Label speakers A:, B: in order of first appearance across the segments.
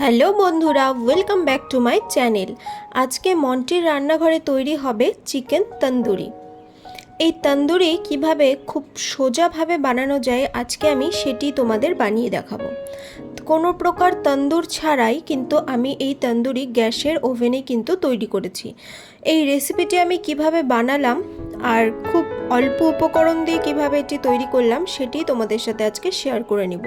A: Hello বন্ধুরা, welcome back to my channel. আজকে মন্টির রান্নাঘরে তৈরি হবে চিকেন তন্দুরি। এই তন্দুরি কিভাবে খুব সোজাভাবে বানানো যায় আজকে আমি সেটি তোমাদের বানিয়ে দেখাবো। কোনো প্রকার তন্দুর ছাড়াই কিন্তু আমি এই তন্দুরি গ্যাসের ওভেনে কিন্তু তৈরি করেছি। এই রেসিপিটি আমি কিভাবে বানালাম আর খুব অল্প উপকরণ দিয়ে কিভাবে এটি তৈরি করলাম সেটি তোমাদের সাথে আজকে শেয়ার করে নিব।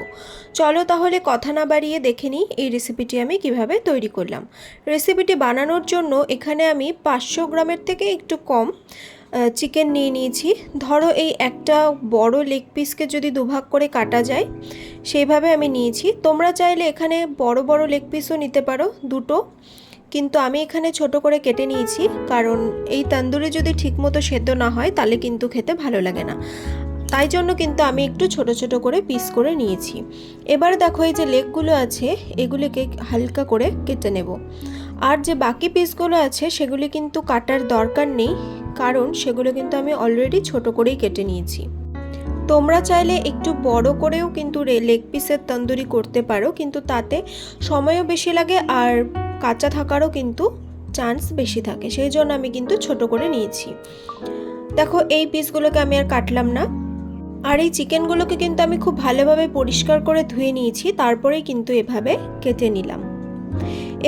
A: চলো তাহলে কথা না বাড়িয়ে দেখে নিই এই রেসিপিটি আমি কিভাবে তৈরি করলাম। রেসিপিটি বানানোর জন্য এখানে আমি 500 গ্রামের থেকে একটু কম চিকেন নিয়ে নিয়েছি। ধরো এই একটা বড় লেগ পিসকে যদি দুভাগ করে কাটা যায় সেইভাবে আমি নিয়েছি। তোমরা চাইলে এখানে বড় বড় লেগ পিসও নিতে পারো, দুটো, কিন্তু আমি এখানে ছোট করে কেটে নিয়েছি, কারণ এই তন্দুরি যদি ঠিকমতো সেদ্ধ না হয় তাহলে কিন্তু খেতে ভালো লাগে না। তাই জন্য কিন্তু আমি একটু ছোট ছোট করে পিস করে নিয়েছি। এবার দেখো এই যে লেগগুলো আছে এগুলিকে হালকা করে কেটে নেব। আর যে বাকি পিসগুলো আছে সেগুলি কিন্তু কাটার দরকার নেই, কারণ সেগুলো কিন্তু আমি অলরেডি ছোট করেই কেটে নিয়েছি। তোমরা চাইলে একটু বড় করেও কিন্তু লেগ পিসের তন্দুরি করতে পারো, কিন্তু তাতে সময়ও বেশি লাগে আর কাঁচা থাকারও কিন্তু চান্স বেশি থাকে, সেই জন্য আমি কিন্তু ছোট করে নিয়েছি। দেখো এই পিসগুলোকে আমি আর কাটলাম না। আর এই চিকেনগুলোকে কিন্তু আমি খুব ভালোভাবে পরিষ্কার করে ধুয়ে নিয়েছি, তারপরেই কিন্তু এভাবে কেটে নিলাম।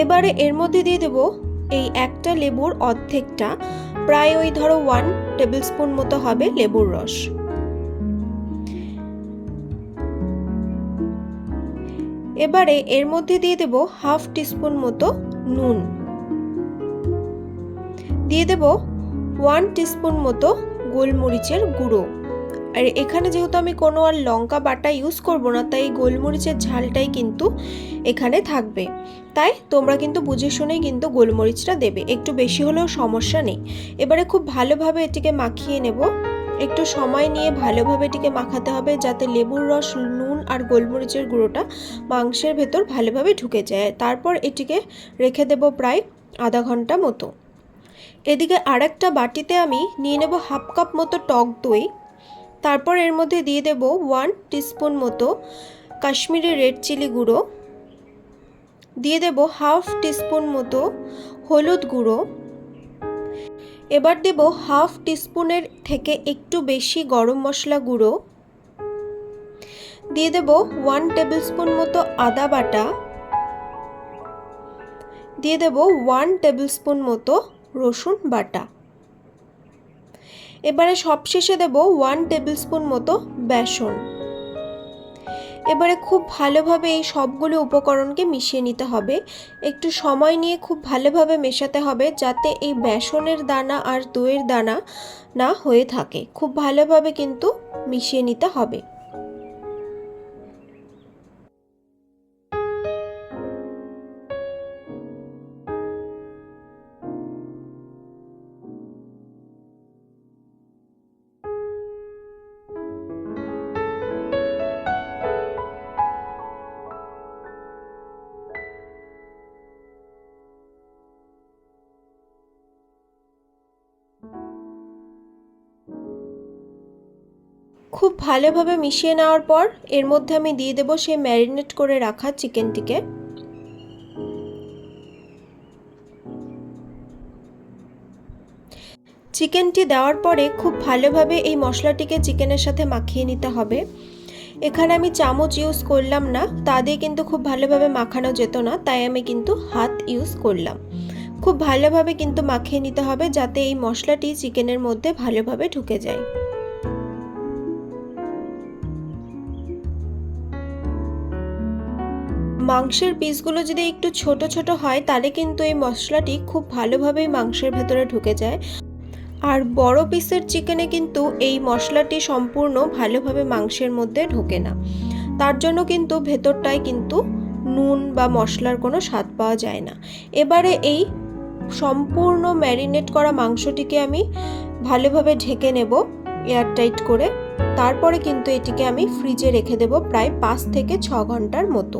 A: এবারে এর মধ্যে দিয়ে দেব এই একটা লেবুর অর্ধেকটা, প্রায় ওই ধরো 1 টেবিল স্পুন মতো হবে লেবুর রস। এবারে এর মধ্যে দিয়ে দেব হাফ টিস্পুন মতো নুন, দিয়ে দেব 1 টিস্পুন মতো গোলমরিচের গুঁড়ো। আর এখানে যেহেতু আমি কোনো আর লঙ্কা বাটা ইউজ করব না, তাই গোলমরিচের ঝালটাই কিন্তু এখানে থাকবে, তাই তোমরা কিন্তু বুঝে শুনেই কিন্তু গোলমরিচটা দেবে, একটু বেশি হলেও সমস্যা নেই। এবারে খুব ভালোভাবে এটিকে মাখিয়ে নেব। একটু সময় নিয়ে ভালোভাবে এটিকে মাখাতে হবে, যাতে লেবুর রস, নুন আর গোলমরিচের গুঁড়োটা মাংসের ভেতর ভালোভাবে ঢুকে যায়। তারপর এটিকে রেখে দেব প্রায় আধা ঘন্টা মতো। এদিকে আরেকটা বাটিতে আমি নিয়ে নেব হাফ কাপ মতো টক দই। তারপর এর মধ্যে দিয়ে দেব 1 টিস্পুন মতো কাশ্মীরি রেড চিলি গুঁড়ো, দিয়ে দেব হাফ টিস্পুন মতো হলুদ গুঁড়ো। এবার দেব হাফ টিস্পুনের থেকে একটু বেশি গরম মশলা গুঁড়ো, দিয়ে দেব 1 টেবিল স্পুন মতো আদা বাটা, দিয়ে দেব 1 টেবিল স্পুন মতো রসুন বাটা। এবারে সবশেষে দেব 1 টেবিল স্পুন মতো বেসন। এবারে খুব ভালোভাবে এই সবগুলো উপকরণকে মিশিয়ে নিতে হবে। একটু সময় নিয়ে খুব ভালোভাবে মেশাতে হবে, যাতে এই বেসনের দানা আর দইয়ের দানা না হয়ে থাকে। খুব ভালোভাবে কিন্তু মিশিয়ে নিতে হবে। খুব ভালোভাবে মিশিয়ে নেওয়ার পর এর মধ্যে আমি দিয়ে দেব সেই ম্যারিনেট করে রাখা চিকেনটিকে। চিকেনটি দেওয়ার পরে খুব ভালোভাবে এই মশলাটিকে চিকেনের সাথে মাখিয়ে নিতে হবে। এখানে আমি চামচ ইউজ করলাম না, তা দিয়ে কিন্তু খুব ভালোভাবে মাখানো যেত না, তাই আমি কিন্তু হাত ইউজ করলাম। খুব ভালোভাবে কিন্তু মাখিয়ে নিতে হবে, যাতে এই মশলাটি চিকেনের মধ্যে ভালোভাবে ঢুকে যায়। মাংসের পিসগুলো যদি একটু ছোট ছোট হয় তাহলে কিন্তু এই মশলাটি খুব ভালোভাবেই মাংসের ভেতরে ঢুকে যায়, আর বড় পিসের চিকেনে কিন্তু এই মশলাটি সম্পূর্ণ ভালোভাবে মাংসের মধ্যে ঢোকে না। তার জন্য কিন্তু ভেতরটায় কিন্তু নুন বা মশলার কোনো স্বাদ পাওয়া যায় না। এবারে এই সম্পূর্ণ ম্যারিনেট করা মাংসটিকে আমি ভালোভাবে ঢেকে নেব এয়ারটাইট করে। তারপরে কিন্তু এটিকে আমি ফ্রিজে রেখে দেব প্রায় 5 থেকে 6 ঘন্টার মতো।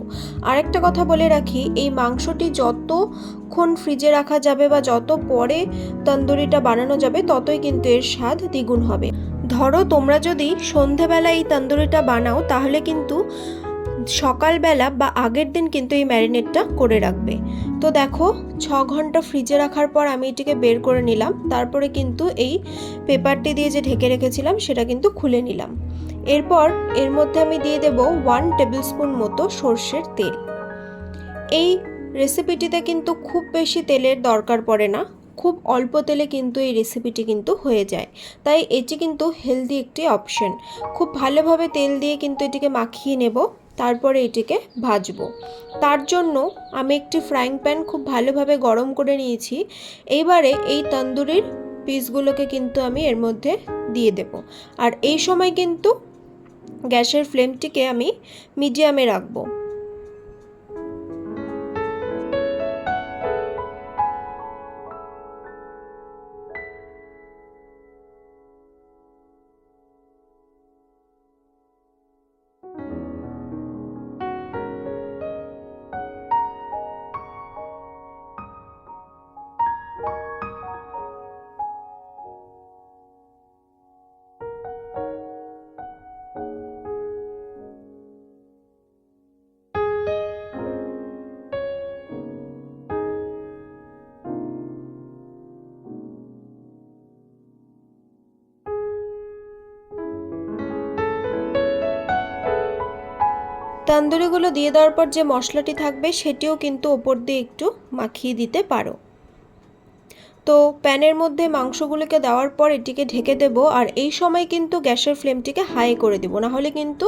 A: আরেকটা কথা বলে রাখি, এই মাংসটি যতক্ষণ ফ্রিজে রাখা যাবে বা যত পরে তন্দুরিটা বানানো যাবে ততই কিন্তু এর স্বাদ দ্বিগুণ হবে। ধরো তোমরা যদি সন্ধেবেলা এই তন্দুরিটা বানাও তাহলে কিন্তু সকালবেলা বা আগের দিন কিন্তু এই ম্যারিনেটটা করে রাখবে। তো দেখো 6 ঘন্টা ফ্রিজে রাখার পর আমি এটিকে বের করে নিলাম। তারপরে কিন্তু এই পেপারটি দিয়ে যে ঢেকে রেখেছিলাম সেটা কিন্তু খুলে নিলাম। এরপর এর মধ্যে আমি দিয়ে দেব 1 টেবিলস্পুন মতো সর্ষের তেল। এই রেসিপিটিতে কিন্তু খুব বেশি তেলের দরকার পড়ে না, খুব অল্প তেলে কিন্তু এই রেসিপিটি কিন্তু হয়ে যায়, তাই এটি কিন্তু হেলদি একটি অপশন। খুব ভালোভাবে তেল দিয়ে কিন্তু এটিকে মাখিয়ে নেব, তারপরে এটিকে ভাজবো। তার জন্য আমি একটি ফ্রাইং প্যান খুব ভালোভাবে গরম করে নিয়েছি। এইবারে এই তন্দুরির পিসগুলোকে কিন্তু আমি এর মধ্যে দিয়ে দেব। আর এই সময় কিন্তু গ্যাসের ফ্লেমটিকে আমি মিডিয়ামে রাখবো। তন্দুরিগুলো দিয়ে দেওয়ার পর যে মশলাটি থাকবে সেটিও কিন্তু ওপর দিয়ে একটু মাখিয়ে দিতে পারো। তো প্যানের মধ্যে মাংসগুলোকে দেওয়ার পর এটিকে ঢেকে দেব। আর এই সময় কিন্তু গ্যাসের ফ্লেমটিকে হাই করে দেব, না হলে কিন্তু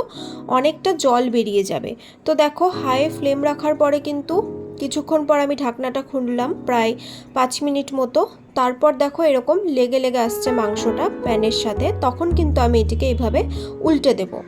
A: অনেকটা জল বেরিয়ে যাবে। তো দেখো হাই ফ্লেম রাখার পরে কিন্তু কিছুক্ষণ পর আমি ঢাকনাটা খুললাম, প্রায় 5 মিনিট মতো। তারপর দেখো এরকম লেগে লেগে আসছে মাংসটা প্যানের সাথে, তখন কিন্তু আমি এটিকে এইভাবে উল্টে দেবো।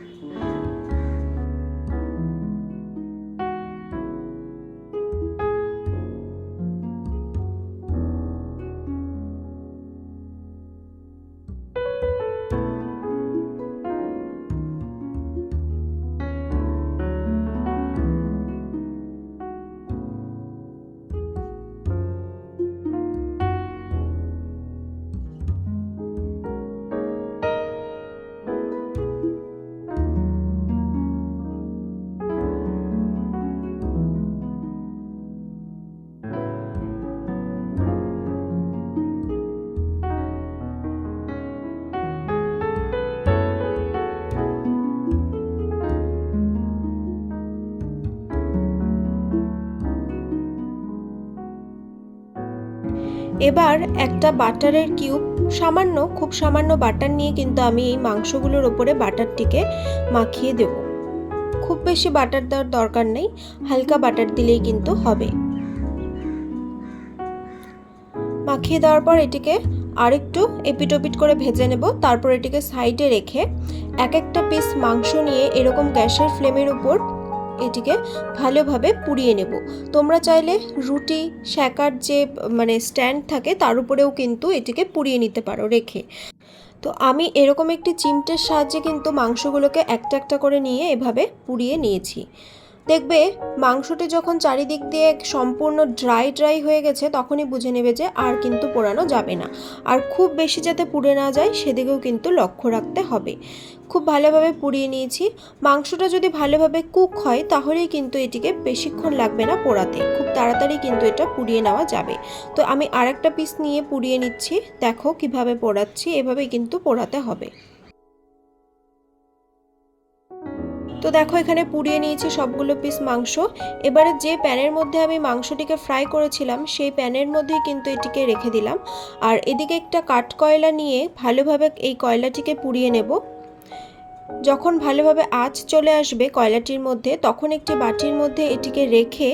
A: এবার একটা বাটারের কিউব, সামান্য, খুব সামান্য বাটার নিয়ে কিন্তু আমি এই মাংসগুলোর ওপরে বাটারটিকে মাখিয়ে দেব। খুব বেশি বাটার দেওয়ার দরকার নেই, হালকা বাটার দিলেই কিন্তু হবে। মাখিয়ে দেওয়ার পর এটিকে আরেকটু এপিট ওপিট করে ভেজে নেব। তারপর এটিকে সাইডে রেখে এক একটা পিস মাংস নিয়ে এরকম গ্যাসের ফ্লেমের উপর এটিকে ভালোভাবে পুড়িয়ে নেব। তোমরা চাইলে রুটি সেকার যে স্ট্যান্ড থাকে তার উপরেও কিন্তু এটিকে পুড়িয়ে নিতে পারো রেখে। তো আমি এরকম একটি চিমটের সাহায্যে কিন্তু মাংসগুলোকে একটা একটা করে নিয়ে এভাবে পুড়িয়ে নিয়েছি। দেখবে মাংসটি যখন চারিদিক দিয়ে সম্পূর্ণ ড্রাই হয়ে গেছে তখনই বুঝে নেবে যে আর কিন্তু পোড়ানো যাবে না। আর খুব বেশি যাতে পুড়ে না যায় সেদিকেও কিন্তু লক্ষ্য রাখতে হবে। খুব ভালোভাবে পুড়িয়ে নিয়েছি। মাংসটা যদি ভালোভাবে কুক হয় তাহলেই কিন্তু এটিকে বেশিক্ষণ লাগবে না পোড়াতে, খুব তাড়াতাড়ি কিন্তু এটা পুড়িয়ে নেওয়া যাবে। তো আমি আরেকটা পিস নিয়ে পুড়িয়ে নিচ্ছি। দেখো কিভাবে পোড়াচ্ছি, এভাবেই কিন্তু পোড়াতে হবে। তো দেখো এখানে পুড়িয়ে নিয়েছি সবগুলো পিস মাংস। এবারে যে প্যানের মধ্যে আমি মাংসটিকে ফ্রাই করেছিলাম সেই প্যানের মধ্যেই কিন্তু এটিকে রেখে দিলাম। আর এদিকে একটা কাঠ কয়লা নিয়ে ভালোভাবে এই কয়লাটিকে পুড়িয়ে নেব। যখন ভালোভাবে আঁচ চলে আসবে কয়লাটির মধ্যে তখন একটি বাটির মধ্যে এটিকে রেখে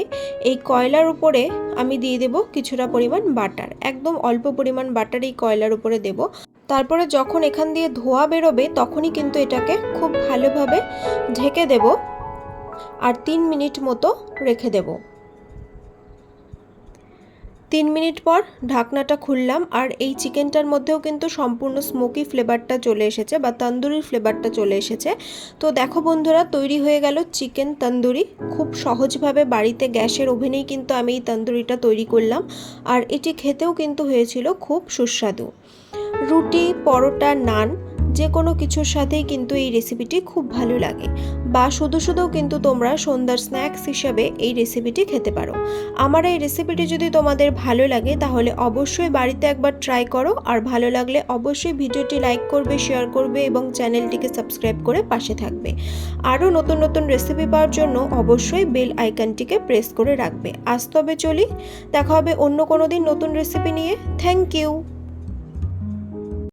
A: এই কয়লার উপরে আমি দিয়ে দেব কিছুটা পরিমাণ বাটার, একদম অল্প পরিমাণ বাটার এই কয়লার উপরে দেব। তারপরে যখন এখান দিয়ে ধোঁয়া বেরোবে তখনই কিন্তু এটাকে খুব ভালোভাবে ঢেকে দেব আর 3 মিনিট মতো রেখে দেব। 3 মিনিট পর ঢাকনাটা খুললাম আর এই চিকেনটার মধ্যেও কিন্তু সম্পূর্ণ স্মোকি ফ্লেভারটা চলে এসেছে বা তন্দুরির ফ্লেভারটা চলে এসেছে। তো দেখো বন্ধুরা, তৈরি হয়ে গেল চিকেন তন্দুরি। খুব সহজভাবে বাড়িতে গ্যাসের ওভেনেই কিন্তু আমি এই তন্দুরিটা তৈরি করলাম আর এটি খেতেও কিন্তু হয়েছিল খুব সুস্বাদু। রুটি, পরোটা, নান যে কোনো কিছুর সাথেই কিন্তু এই রেসিপিটি খুব ভালো লাগে, বা শুধু শুধুও কিন্তু তোমরা সন্ধ্যার স্ন্যাক্স হিসাবে এই রেসিপিটি খেতে পারো। আমার এই রেসিপিটি যদি তোমাদের ভালো লাগে তাহলে অবশ্যই বাড়িতে একবার ট্রাই করো, আর ভালো লাগলে অবশ্যই ভিডিওটি লাইক করবে, শেয়ার করবে এবং চ্যানেলটিকে সাবস্ক্রাইব করে পাশে থাকবে। আরও নতুন নতুন রেসিপি পাওয়ার জন্য অবশ্যই বেল আইকনটিকে প্রেস করে রাখবে। আজ তবে চলি, দেখা হবে অন্য কোনো দিন নতুন রেসিপি নিয়ে। Thank you.